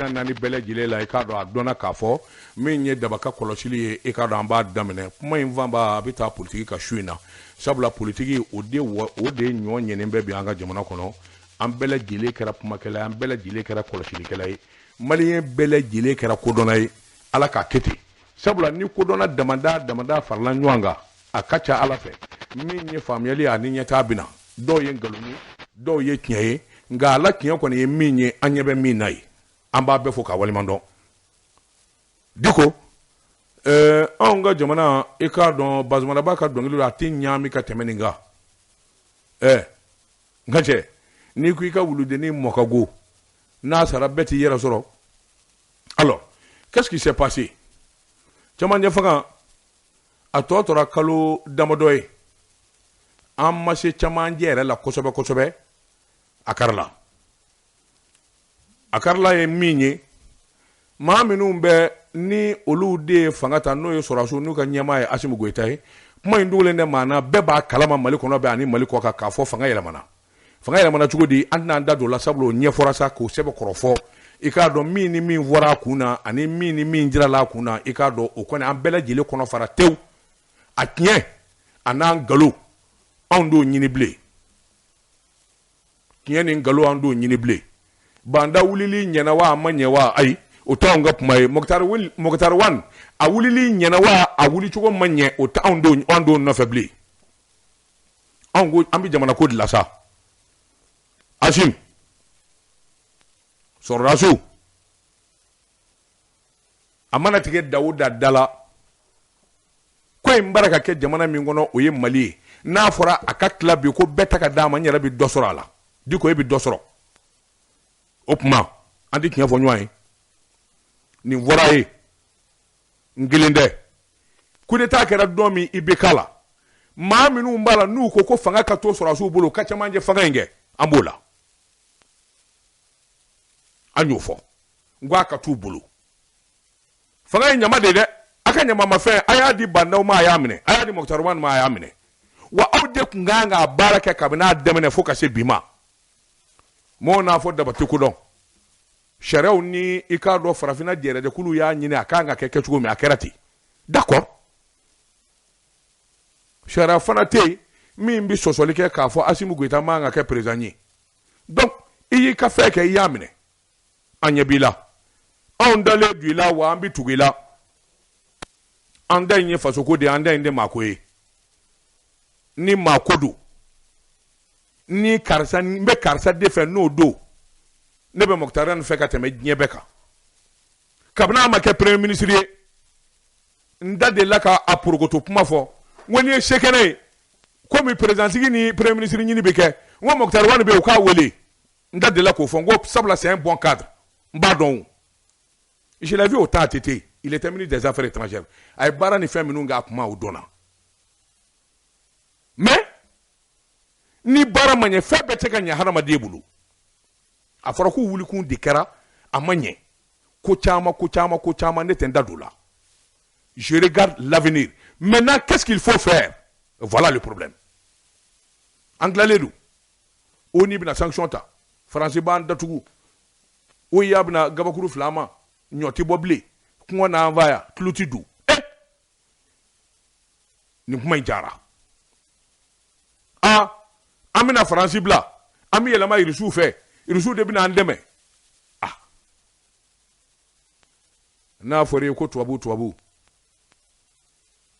nani bele jile la ikado adona kafo minye dabaka kolosili ikado amba damene kuma invamba abita politiki ka shuina sabula politiki ode nyo nyenembe bi anga jamana kono ambele jile kera pumakela ambele jile kera kolosili kela malien bele jile kera kodona ala ka keti sabula ni kodona damanda farla nywanga akacha ala fe minye famiyali ani nyata bina do ye ngalunu do ye kiyaye nga ala kiyan kono ye minye anyebe minai amba be fo ka walimando diko onga jamana e ka don bazmana ba ka don ngilu ati nyami ka temeninga ngache ni ku ka wulude ni mokago na sara beti yera soro. Alors qu'est-ce qui s'est passé? Jamanya fanga atotora kalo damodoy amma se chamanje la kosobe akarla ye minye ma minu be ni olude fangata no yo soraso nu ka nyama ye asimu goitai kuma indule ne mana beba kalama maliko no be ani maliko ka fo fanga yele mana chugodi anna anda do la sablo nye forasa ko sebe korofo ikado mini min vora kuna ani mini min jira la kuna ikado okone ambele jile kono fara tew atnye anan galo ando nyini ble kiyen ngalo ando nyini ble banda wulili nyana wa amanye wa ai otanga pumai moktar wan a wulili nyana wa a wuli chugo manye ando no febli ango ambi jamana ko la sa asim sorasu amana tige dawuda dala ko imbaraka ke jamana mi ngono oye mali na fora akatla bi ko betaka dama nyara bi dosoro ala diko e bi dosoro opma andi kinya fo nyoy ni voraye ngilinde kudeta kera domi ibekala ma minu mbala nu ko fanga ka to sora su bolo ka chamanje fanga nge ambola anyofo ngwa ka tu bolo fanga nyama de aka nyama mafe aya di banda ma aya mine aya di moktarwan ma aya mine wa awde kunganga baraka kabina demene fo ka se bima mo na fo daba tukudon sharew ni ikado farafina jere de kulu ya nyine akanga keke chugo mi akerati d'accord shara fanate mi mbi sosolike ka fo asimu goita manga ke prezanye donc iyi ka fe ke yamine anyebila ondale duila wa ambi tugila anda nye fasoko de anda inde makoe ni makodu ni karsa mbe karsa defe no do nebe moktaran fe ka teme nyebeka kabna ma ke premier ministre ndade laka apurugoto puma fo woni shekene komi président ni premier ministre nyini beke wo moktar wan be ka wele ndade lako fo ngo sabla c'est un bon cadre mbadon je l'ai vu au temps tété il était ministre des affaires étrangères ay barani fe minunga akuma udona mais ni bara manye fe beteka nya harama debulu afara ko wuli kun dikara amanye ko chama ne tenda doula. Je regarde l'avenir. Maintenant, qu'est-ce qu'il faut faire? Voilà le problème. Anglalelu oni bina sanction ta français ban datugu o yabna gabakuru flama nyoti boble ko na envoya tlutidu ni kuma jara amina français bla ami yelama irisu fe irisu de bina andeme na fore ko tuabu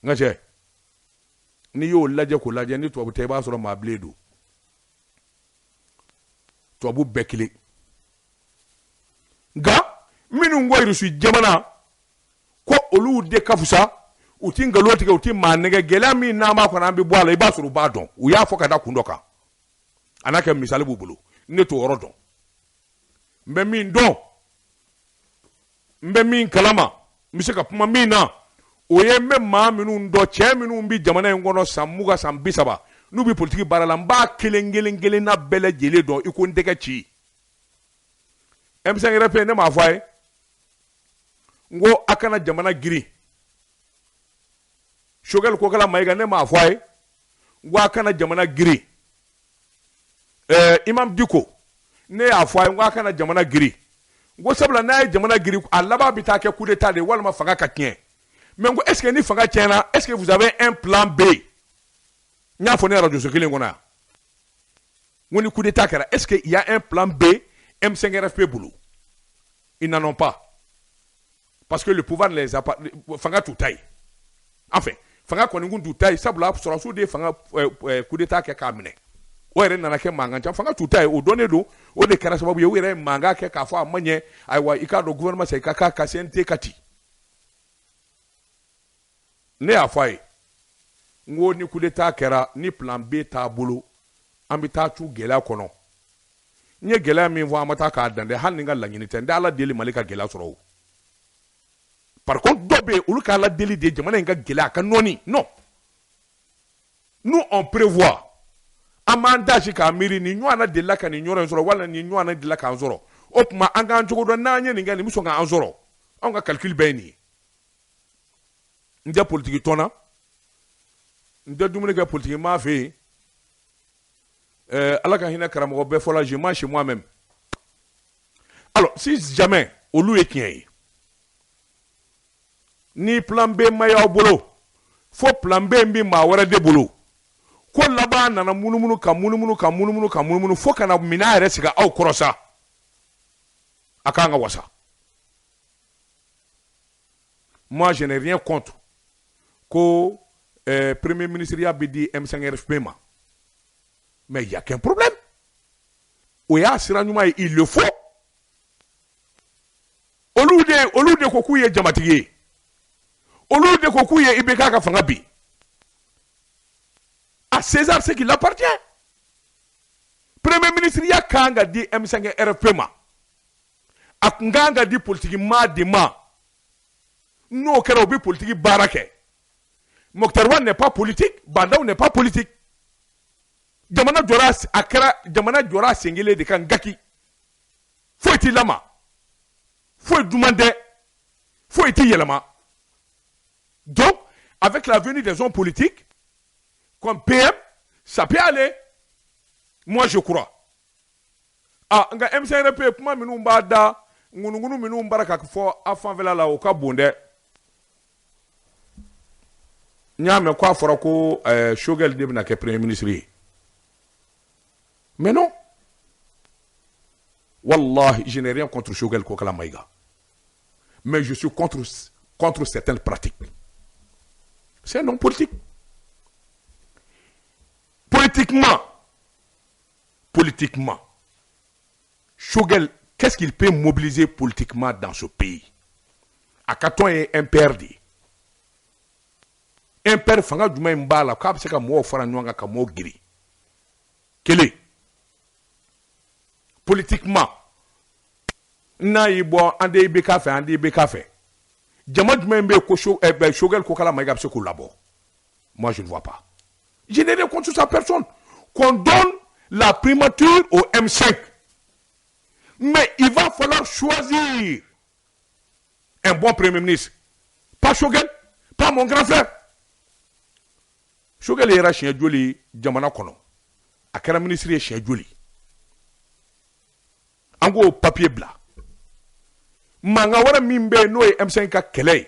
ngache ni yo laje ko laje ni tuabu te ba so ma bledo tuabu bekile ga minu ngo irisu jamana ko olu de kafusa uti ngaloti ka uti manege gelami na ma ko na bi boala iba so ba don u ya foka da kundoka anaka misali bubulu ne to orodon mbe min kalama miseka puma mina oye memma minu ndo che minu mbi jamana ngono samuga sambisaba nubi politiki barala mba kelengele na bele jele do iko ndeke chi emsen repe ne ma fay ngo akana jamana giri shogel ko kala maiga ne ma fay ngo akana jamana giri imam diko ne afay ngo akana jamana giri ngo sabla na jamana giri alaba bi ta ke coup d'état de walma fanga ka tien mais ngo est-ce que ni fanga tiena est-ce que vous avez un plan B nya fo ne radio so kile ngona ngoni coup d'état kara est-ce que il y a un plan B M5 RFP boulot ils n'en ont pas parce que le pouvoir les a pas fanga tout taille enfin fanga ko ngun tout taille sabla so so de fanga coup d'état ke ka mine o yɛrɛ nana kɛ mankan ca fanga tuta ye o dɔnnen don o de kɛra sababu ye o yɛrɛ ye mankan kɛ k'a fɔ a ma ɲɛ ayiwa i k'a dɔn gouvernement sa i ka ka CNT ka ci ne y'a fɔ a ye n ko ni coup d'état kɛra ni plan B t'a bolo an bɛ taa cu gɛlɛya kɔnɔ n ye gɛlɛya min fɔ an ma taa k'a dan dɛ hali ni n ka laɲini tɛ n tɛ ala deli Mali ka gɛlɛya sɔrɔ o par contre dɔ bɛ yen olu ka ala deli de jamana in ka gɛlɛya a ka nɔɔni non nous on prévoit amandage ka miri ni ɲɔana de la ka ni ɲɔrɔ sɔrɔ wala ni ɲɔana de la k'an sɔrɔ o kuma an k'an cogo dɔn n'an ye nin kɛ nin bɛ sɔn k'an sɔrɔ anw ka calcul bɛɛ ye nin ye n tɛ politique tɔnna n tɛ dumuni kɛ politique maa fɛ yen ala ka hinɛ karamɔgɔ bɛɛ fɔla je mange chez moi-même alors si jamais olu ye tiɲɛ ye ni plan B ma y'aw bolo fo plan B min maa wɛrɛ de bolo ko laban nana munumunu ka munumunu ka munumunu ka munumunu fo kana mina yɛrɛ sigi aw kɔrɔ sa a kan ka wasa moi je n'ai rien contre ko premier ministre ya bi di M5 RFP ma mais il y a qu'un problème o y'a sira ɲuman ye il le faut olu de ko k'u ye jamatigi ye olu de ko k'u ye IBK ka fanga bi à César ce qui l'appartient. Premier ministre ya kanga di M5 RFP ma akunganga di politique ma di ma no kera obi politique barake Mokhtar Wane n'est pas politique Bandaw n'est pas politique jamana jora akara jamana jora sengele de kan gaki faut iti lama faut demander faut iti yelama donc avec la venue des hommes politiques comme PM, ça peut aller. Moi, je crois. Ah, nga MCRP, kuma minu mbada, ngunu minu mbara kakifo, afan vela la oka bonde. Nyame kwa fora ko Shogel debna ke premier ministre. Mais non. Wallahi, je n'ai rien contre Shogel Kokala Maïga. Mais je suis contre certaines pratiques. C'est un homme politique. Politiquement, Shogel, qu'est-ce qu'il peut mobiliser politiquement dans ce pays? Akaton est imperdit. Imperdit, fanga djuma mbala, kab se ka mo fara nyanga ka mo giri. Kele. Politiquement, na yibo ande IBK fait, ande IBK fait. Djama djuma mbe ko Shogel ko kala maïga se ko labo. Moi je ne vois pas. Je n'ai rien contre sa personne. Qu'on donne la primature au M5. Mais il va falloir choisir un bon premier ministre. Pas Shogel, pas mon grand frère. Shogel est chien joli, Djamana Kono. A quel ministre est chien joli? Ango papier blanc. Mangawara mimbe no M5 ka kele.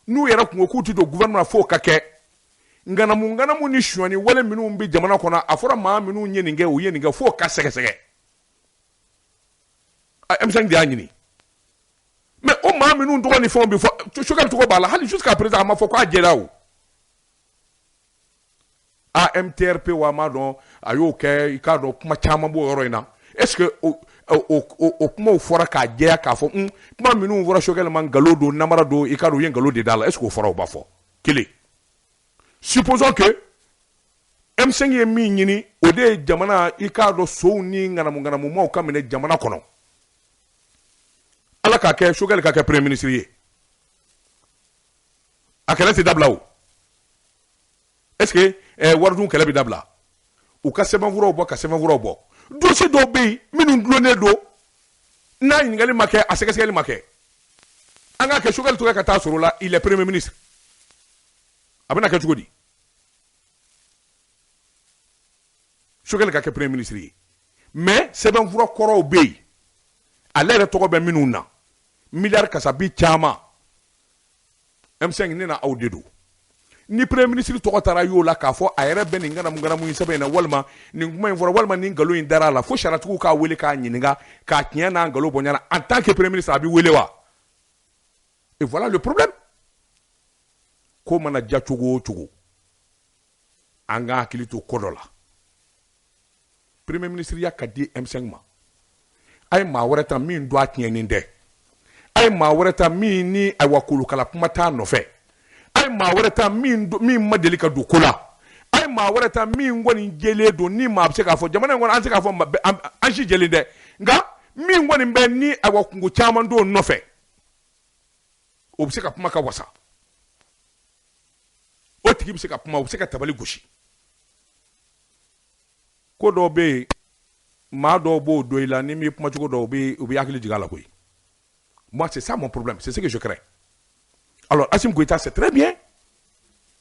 Nous yera kungokuti do gouvernement fo kake. Ngana mu ni shwani wale minu mbi jamana kona afora ma minu nye ninge uye ninge fo ka sege M5 dia nyini mais o ma minu ndo ni fo bi fo Shogel to bala hali jusqu'à présent ma fo ko ajela o a MTRP wa ma don ayo ke ikado kuma chama bo yoro ina est-ce que o kuma o fora ka jeya ka fo kuma minu fora Shogel man galodo namara do ikado yen galo de dala est-ce que o fora o ba fo kile. Supposons que M5 ye min ɲini o de jamana i k'a dɔn sow ni ŋanamu ka minɛ jamana kɔnɔ ala k'a kɛ Shogel ka kɛ premier ministre ye a kɛlɛ tɛ dabila o est-ce que waridun kɛlɛ bɛ dabila u ka sɛbɛnfuraw bɔ ka sɛbɛnfuraw bɔ dossier dɔw bɛ yen minnu dulonnen don n'a ɲininkali ma kɛ a sɛgɛsɛgɛli ma kɛ an k'a kɛ Shogel tora ka taa sɔrɔ la il est premier ministre a bɛna kɛ cogo di Shogel ka kɛ premier ministre ye mais sɛbɛnfura kɔrɔw bɛ yen ale re togo be minnu na milliard kasabi chama M5 ni na aw de do ni premier ministre togo tara yo la k'a fɔ a yɛrɛ bɛ nin nganamu sɛbɛn na walima nin kuma in fɔra walima nin ngalon in dara la fo saratigiw k'a wele k'a ɲininka k'a tiɲɛ n'a ngalon bɔ ɲana en tant que premier ministre a bɛ wele wa et voilà le problème ko mana ja cogo o cogo an ka hakili to ko dɔ la premier ministre ya ka di M5 ma a ye maa wɛrɛ ta min do a tiɲɛnen tɛ a ye maa wɛrɛ ta min ni ayiwa kolokala kuma t'a nɔfɛ a ye maa wɛrɛ ta min ma deli ka don ko la a ye maa wɛrɛ ta min kɔni jɛlen don ni maa bɛ se k'a fɔ jamana in kɔnɔ an se k'a fɔ an si jɛlen tɛ nka min kɔni bɛ ni ayiwa kungo caman don nɔfɛ o bɛ se ka kuma ka wasa o tigi bɛ se ka kuma o bɛ se ka tabali gosi ko dɔw bɛ yen maa dɔw b'o dɔn i la ni min kuma cogo dɔw u bɛ hakili jigin a la koyi moi c'est ça mon problème c'est ce que je crains alors Assimi Goïta c'est très bien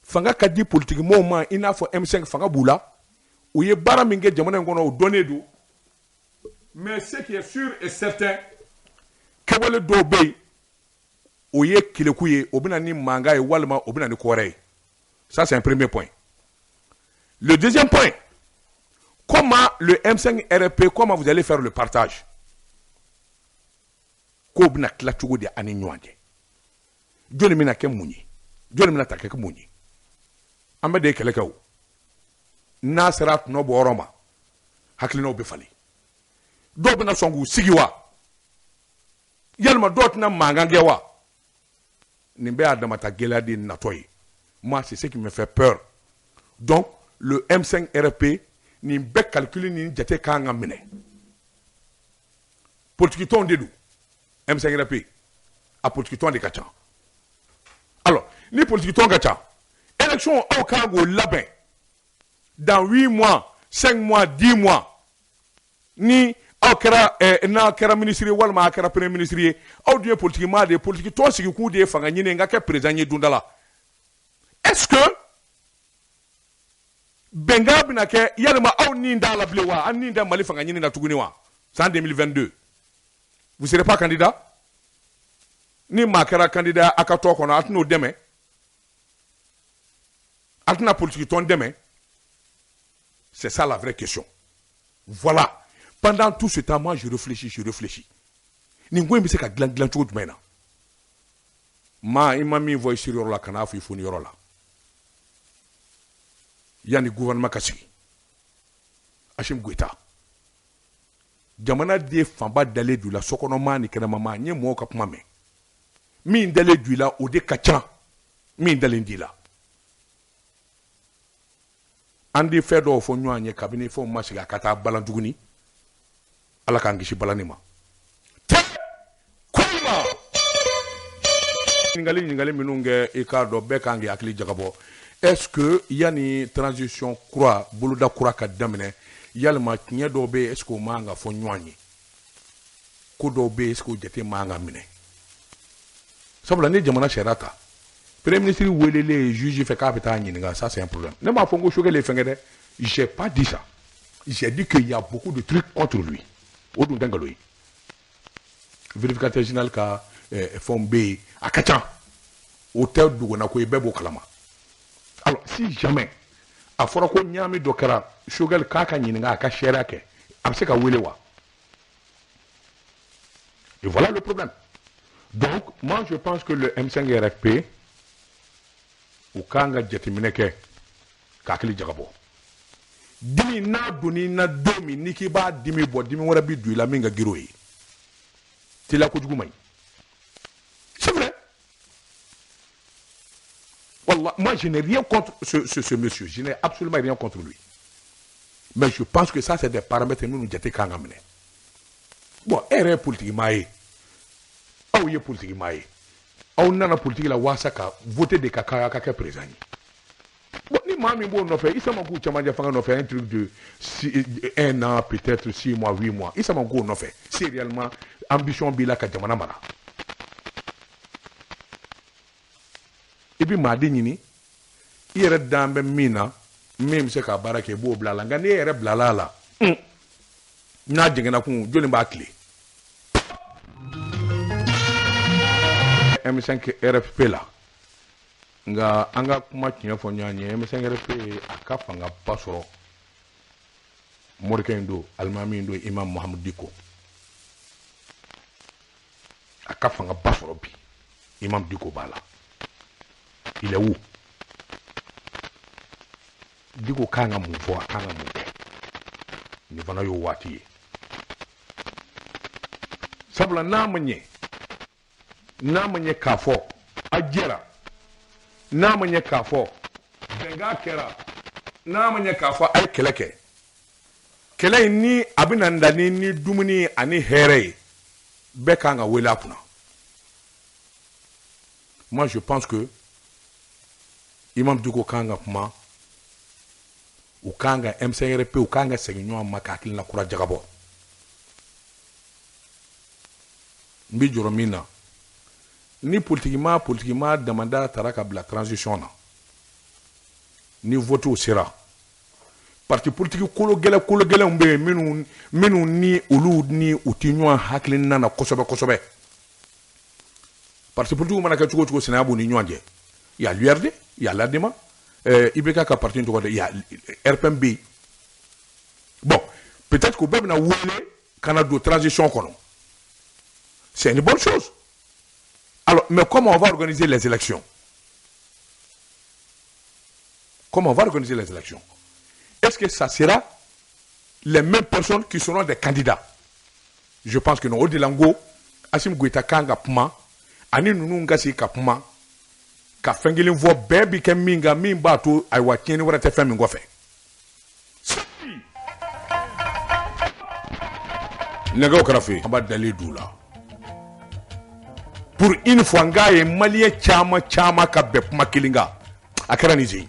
fanga ka di politique mɔɔw ma i n'a fɔ M5 fanga b'u la u ye baara min kɛ jamana in kɔnɔ o dɔnnen don mais ce qui est sûr et certain kɛwale dɔw bɛ yen o ye keleku ye o bɛ na ni mankan ye walima o bɛ na ni kɔrɛ ye ça c'est un premier point le deuxième point comment le M5 RP comment vous allez faire le partage ko bina tila cogo di ani ɲɔgɔn cɛ jɔnni bɛna kɛ mun ye jɔnni bɛna ta kɛ mun ye an bɛ de kɛlɛ kɛ o n'a sera tɔnɔ bɔ yɔrɔ ma hakilinaw bɛ falen dɔw bɛna sɔn k'u sigi wa yalima dɔw tɛna mankan kɛ wa nin bɛɛ y'a damata gɛlɛya de natɔ ye moi c'est ce qui me fait peur donc le M5 RP nin bɛɛ calcul ni jate kan ka minɛ politique tɔnw de don M5 RP a politique tɔn de ka ca alors ni politique tɔn ka ca élection aw kan k'o labɛn dans 8 mois 5 mois 10 mois ni aw kɛra n'a kɛra ministre ye walima a kɛra premier ministre ye aw dun ye politique maa de ye politique tɔn sigi k'u de ye fanga ɲini n ka kɛ président ye dunda la est-ce que bɛnkan bɛna kɛ yalima aw nin t'a la bilen wa an nin tɛ Mali fanga ɲini na tuguni wa c'est en 2022 vous serez pas candidat ni maa kɛra candidat a ka tɔ kɔnɔ a tɛn'o dɛmɛ a tɛna politique tɔn dɛmɛ c'est ça la vraie question voilà pendant tout ce temps moi je réfléchis nin ko in bɛ se ka dilan cogo jumɛn na i ma min fɔ i siri yɔrɔ la kana fɔ i foni yɔrɔ la yani gouvernement ka sigi Assimi Goïta jamana den fanba dalen du la sokɔnɔmaa ni kɛnɛmamaa n ye mɔgɔw ka kuma mɛn min dalen du la o de ka ca min dalen di la an di fɛn dɔw fɔ ɲɔgɔn ye kabini fɛnw ma sigi a ka taa balan tuguni ala k'an kisi balani ma ɲininkali minnu kɛ i k'a dɔn bɛɛ kan k'i hakili jagabɔ est-ce que yani transition kura boloda kura ka daminɛ yalima tiɲɛ dɔw bɛ est-ce que o man ka fɔ ɲɔgɔn ye ko dɔw bɛ est-ce que o jate man ka minɛ sabula ni jamana sariya ta premier ministre welelen juge fɛ k'a bɛ taa ɲininka ça c'est un problème ne m'a fɔ n ko Sogɛl ye fɛn kɛ dɛ j'ai pas dit ça j'ai dit qu'il y a beaucoup de trucs contre lui o dun tɛ nkalon ye vérificateur général ka fɛnw bɛ yen a ka ca o tɛ dogona ko ye bɛɛ b'o kalama alors si jamais a fɔra ko ɲaami dɔ kɛra Sogɛl k'a ka ɲininka a ka sariya kɛ a bɛ se ka wele wa et voilà le problème donc moi je pense que le M5 RFP u kan ka jateminɛ kɛ k'a hakili jagabɔ dimi n'a donni na don min n'i k'i b'a dimi bɔ dimi wɛrɛ bi don i la min ka girin o ye teliya kojugu man ɲi c'est vrai wallah moi je n'ai rien contre ce monsieur je n'ai absolument rien contre lui mais je pense que ça c'est des paramètres minnu jate kan ka minɛ bon e yɛrɛ ye politique maa ye aw ye politique maa ye aw nana politique la waasa ka voter de ka kɛ président ye bon ni maa min b'o nɔfɛ Issa Mankoo cɛmancɛ fanga nɔfɛ un truc de 1 an peut-être 6 mois 8 mois Issa Mankoo nɔfɛ c'est réellement ambition b'i la ka jamana mara i bi maaden ɲini i yɛrɛ dan bɛ min na min bɛ se ka baara kɛ i b'o bila a la nka n'i yɛrɛ bilala a la n'a jɛngɛnna kun jɔnni b'a tile M5 RFP la nga anga kuma tiɲɛ fɔ ɲɔgɔn ye M5 RFP a ka fanga ba sɔrɔ morikɛ in don alimami in don Imam Mohamed Diko a ka fanga ba sɔrɔ bi Imam Diko b'a la il est où Diko kan ka mun fɔ a kan ka mun kɛ ni fana y'o waati ye sabula n'a ma ɲɛ k'a fɔ a jɛra n'a ma ɲɛ k'a fɔ bɛnkan kɛra n'a ma ɲɛ k'a fɔ a ye kɛlɛ kɛ kɛlɛ in ni a bɛ na ni dumuni ani hɛrɛ ye bɛɛ kan ka wele a kunna moi je pense que Imam Diko kan ka kuma u kan ka M5RP u kan ka segin ɲɔgɔn ma k'a hakilina kura jagabɔ n bi jɔrɔ min na ni politique ma damanda taara ka bila transition na ni vote sera parti politique kolo gɛlɛnw bɛ yen minnu ni olu ni u ti ɲɔgɔn hakilina na kosɛbɛ parti politique mana kɛ cogo sinaya b'u ni ɲɔgɔn cɛ il y a l'URD il y a l'ADEMA IBK ka parti tɔgɔ de il y a RPMB bon peut-être qu'u bɛɛ bɛna wele ka na don transition kɔnɔ c'est une bonne chose. Alors, mais comment on va organiser les élections? Comment on va organiser les élections? Est-ce que ça sera les mêmes personnes qui seront des candidats? Je pense que non. Odilango, Asim Goïta Kanga Puma, Ani Nunungasi Kapuma, Ka Fengelin vo baby ke minga mimbato aywa tieni wala te femi ngofe. Nega okrafi, aba dali doula. Pour une fois, ngaye malien chama ka bep makilinga. Akara nizi.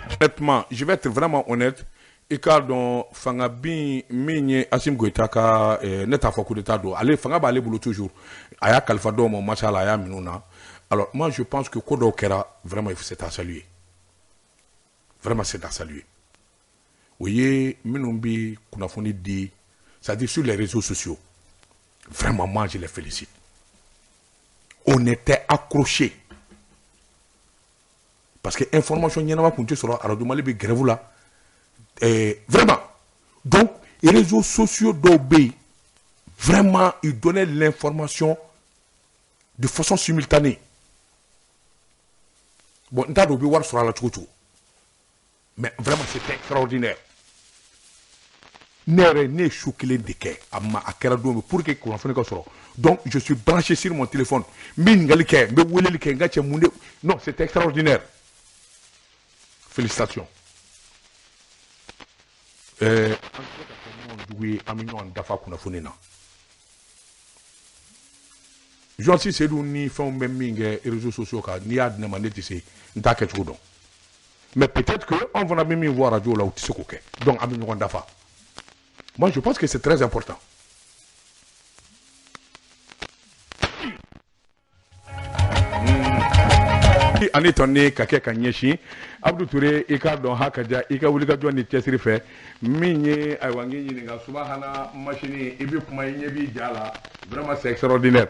Honnêtement, je vais être vraiment honnête. Et car dans fanga bin minye Asim Goïta ka neta fa coup d'état do. Allez fanga ba aller boulot toujours. Aya kalfa do mo machala aya minuna. Alors moi je pense que kodo kera vraiment c'est à saluer. Vraiment c'est à saluer. Vous voyez minumbi kunafoni di, c'est-à-dire sur les réseaux sociaux. Vraiment, moi, je les félicite. On était accrochés. Parce que l'information, il y en a qui sur la radio Mali, grève là. Vraiment. Donc, les réseaux sociaux d'OB, vraiment, ils donnaient l'information de façon simultanée. Bon, on a d'OB voir sur la radio. Mais vraiment, c'était extraordinaire. N'est choqué de quai à Keradou pour que qu'on fasse quelque chose. Donc je suis branché sur mon téléphone. Non, c'est extraordinaire. Félicitations. Jean-Si Sedou ni fait un même mingue et réseaux sociaux ni a demandé de se n'ta quelque chose. Mais peut-être que on va même voir radio là où tu sais quoi. Donc Amignon Dafa. Moi, je pense que c'est très important. Ani tonne kake kanyeshi Abdou Touré ika don hakaja ika wulika joni tesiri fe minye aywangi ni nga subhana machine ibi kuma bi jala vraiment c'est extraordinaire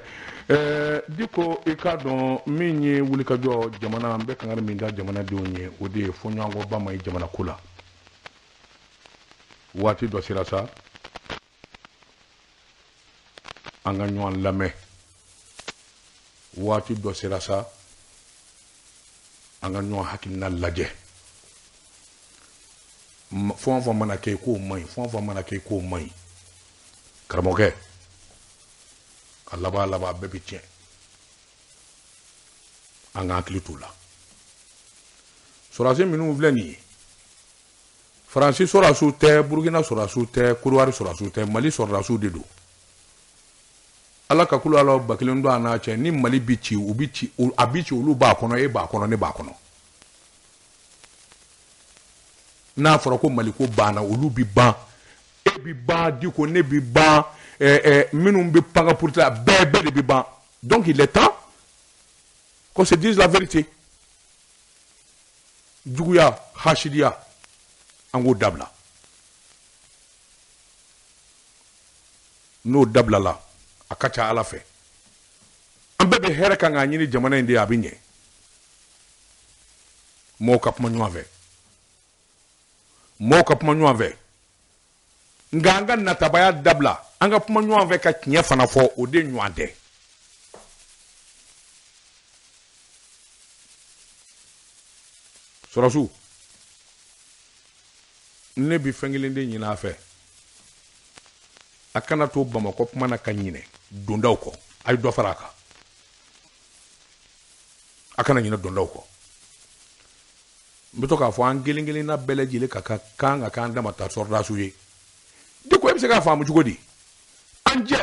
diko ika don minye wulika jo jamana mbe kangara minda jamana donye odi fonyango ba mai jamana kula wati do sirasa anga ñuan lame wati do sirasa anga ñuan hakilina laje fon fon mana ke ko mai karamoke laba bebe tien anga hakilitula sorase minu vleni Francis sorasu te Burkina sorasu te Kurwari sorasu te Mali sorasu de do ala ka kulu ala bakilin do ana che ni Mali bichi ubichi abichi ulu ba kono e ba kono ne ba kono na foro ko Mali ko bana ulu bi ban e bi ban di ko ne bi ban minum bi panga pour ta bébé de bi ban. Donc il est temps qu'on se dise la vérité. Djouya Hashidia Ango Dabla. No Dabla là, à Kacha à la fin. an bɛɛ bɛ hɛrɛ kan k'a ɲini jamana in de a bɛ ɲɛ mɔɔw ka kuma ɲɔgɔn fɛ mɔɔw ka kuma ɲɔgɔn fɛ nka an ka natabaya dabila an ka kuma ɲɔgɔn fɛ ka tiɲɛ fana fɔ o de ɲɔgɔn tɛ sɔrɔsiw ne bi fɛn kelen de ɲini a fɛ a kana to bamakɔ kuma na ka ɲinɛ dondaw kɔ a ye dɔ fara a kan a kana ɲinɛ dondaw kɔ n bɛ to k'a fɔ an kelen kelenna bɛɛ lajɛlen ka kan ka k'an dama ta sɔrɔdasiw ye de ko e bɛ se k'a faamu cogo di an jɛ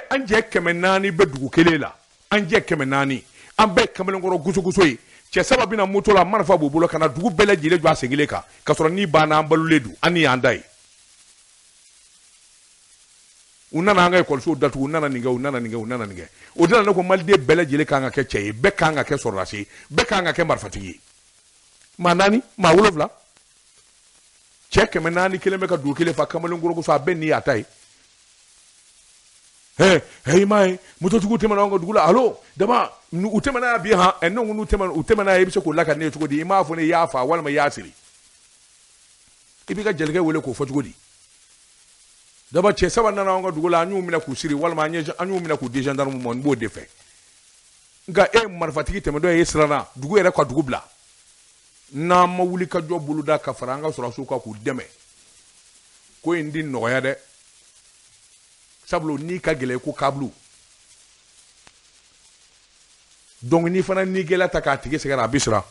400 bɛ dugu kelen la an jɛ 400 an bɛɛ kamalenkɔrɔ gosogoso ye cɛ saba bɛna moto la marifa b'u bolo ka na dugu bɛɛ lajɛlen jɔ a sen kelen kan ka sɔrɔ ni banna an balolen don an ni y'an da ye u nana an ka ekɔlisow datugu u nana nin kɛ u nana nin kɛ u nana nin kɛ o de la ne ko maliden bɛɛ lajɛlen kan ka kɛ cɛ ye bɛɛ kan ka kɛ sɔrɔdasi ye bɛɛ kan ka kɛ marifatigi ye maa 4 maa 7 cɛ 400 kelen bɛ ka dugu kelen fa kamalenkɔrɔ goso a bɛɛ ni y'a ta ye hey mai mototigiw tɛmɛna an ka dugu la allo dama u tɛmɛna bi han ne ko n'u tɛmɛna i bɛ se k'o la ka ne cogo di i m'a fɔ ne y'a fa walima i y'a siri i b'i ka jelikɛ wele k'o fɔ cogo di daba cɛ saba nana an ka dugu la an y'u minɛ k'u siri walima an y'u minɛ k'u di gendarme ma n b'o de fɛ nka e marifatigi tɛmɛtɔ ye siranna dugu yɛrɛ ka dugu bila n'an ma wuli ka jɔ boloda ka fara an ka sɔrɔsiw kan k'u dɛmɛ ko in di nɔgɔya dɛ sabula n'i ka gɛlɛ ko kabulu donc ni fana ni gɛlɛ ta k'a tigi sɛgɛrɛ a bɛ siran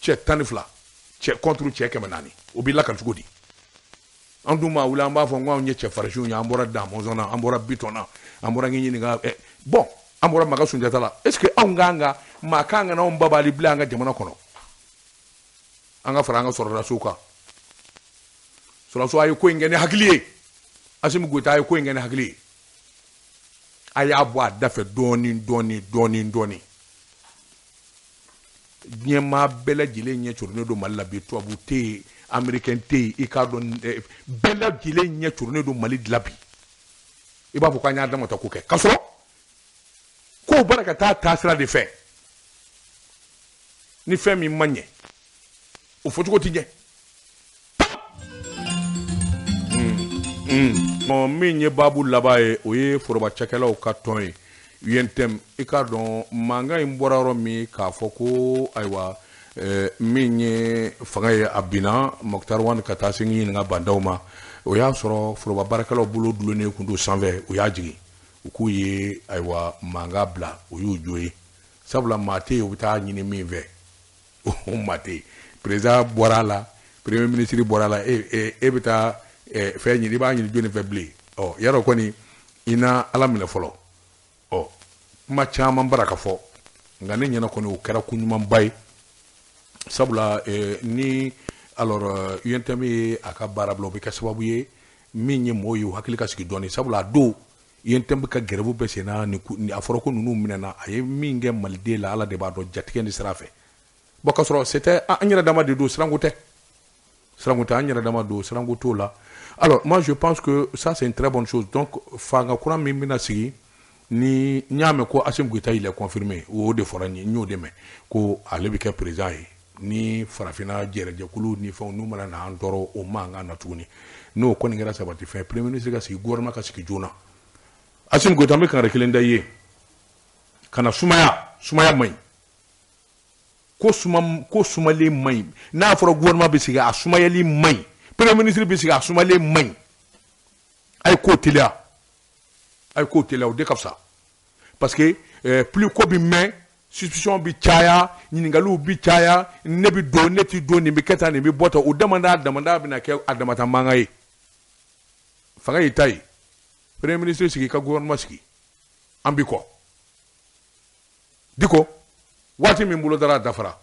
cɛ 12 cɛ contre cɛ 400 o b'i lakali cogo di an dun ma wuli an b'a fɔ ko anw ye cɛ farisiw ye an bɔra Damɔzɔn na an bɔra Bitɔn na an bɔra ɲininka bon an bɔra Maga Sunjata la est ce que anw kan ka maa kan ka n'anw babali bilen an ka jamana kɔnɔ an ka fara an ka sɔrɔdasiw kan sɔrɔdasiw a ye ko in kɛ ni hakili ye Asimu Goyita a ye ko in kɛ ni hakili ye a y'a bɔ a da fɛ dɔɔni diɲɛ maa bɛɛ lajɛlen ɲɛ coronen don Mali la bi tubabu tɛ yen américain tɛ yen i k'a dɔn bɛɛ lajɛlen ɲɛ coronen don Mali la bi i b'a fɔ k'an y'a dama ta ko kɛ k'a sɔrɔ kow bɔra ka taa taasira de fɛ ni fɛn min ma ɲɛ o fɔcogo ti ɲɛ min ye baabu laban ye o ye foroba cakɛlaw ka tɔn ye UNTM i k'a dɔn mankan in bɔra yɔrɔ min k'a fɔ ko ayiwa min ye fanga ye a binna Mokutari Wani ka taa se ɲininka bandaw ma o y'a sɔrɔ foroba baarakɛlaw bolo dulonnen kun don sanfɛ u y'a jigin u k'u ye ayiwa mankan bila u y'u jo ye sabula maa tɛ yen u bɛ taa ɲini min fɛ o maa tɛ yen président bɔra a la premier ministre bɔra a la e bɛ taa fɛn ɲini i b'a ɲini jɔnni fɛ bilen yarɔ kɔni i na ala minɛ fɔlɔ kuma caman bara ka fɔ nka ne ɲɛna kɔni o kɛra ko ɲumanba ye sabula ni alors UNTM ye a ka baara bila o bɛ kɛ sababu ye min ye mɔgɔw ye u hakili ka sigi dɔɔni sabula a don UNTM bɛ ka gɛrɛbu bɛɛ sen na a fɔra ko ninnu minɛna a ye min kɛ maliden la ala de b'a dɔn jatigɛ ni sira fɛ bon k'a sɔrɔ c'était an yɛrɛ dama de don siranko tɛ an yɛrɛ dama don siranko t'o la. Alors, moi, je pense que ça, c'est une très bonne chose. Donc, Fanga Kura Mimina Sigi, ni Nyame ko Assimi Goïta, il est confirmé, ou de Forani, ni au demain, ko Alebike président, ni Farafina, Djerekulu, ni Fon, nous, Malana, Andoro, au Manga, Natouni. Nous, Koningera Sabati, fait, Premier ministre, si Gourma, Kasiki Jona. Assimi Goïta, mais quand Rekelenda ye, kana Sumaya May. Ko Sumale May. Na fora Gourma Bessiga, a Sumayali May. Premier ministre bi sigi a sumalen maɲi a ye ko teliya o de ka fisa parce que plus ko bi mɛn suspicion bi caya ɲininkaliw bi caya ne bi don ne ti don nin bi kɛ tan nin bi bɔ tan o damanda bɛna kɛ a damata mankan ye fanga y'i ta ye premier ministre sigi ka gouvernement sigi an bi kɔ diko waati min bolo dara a dafara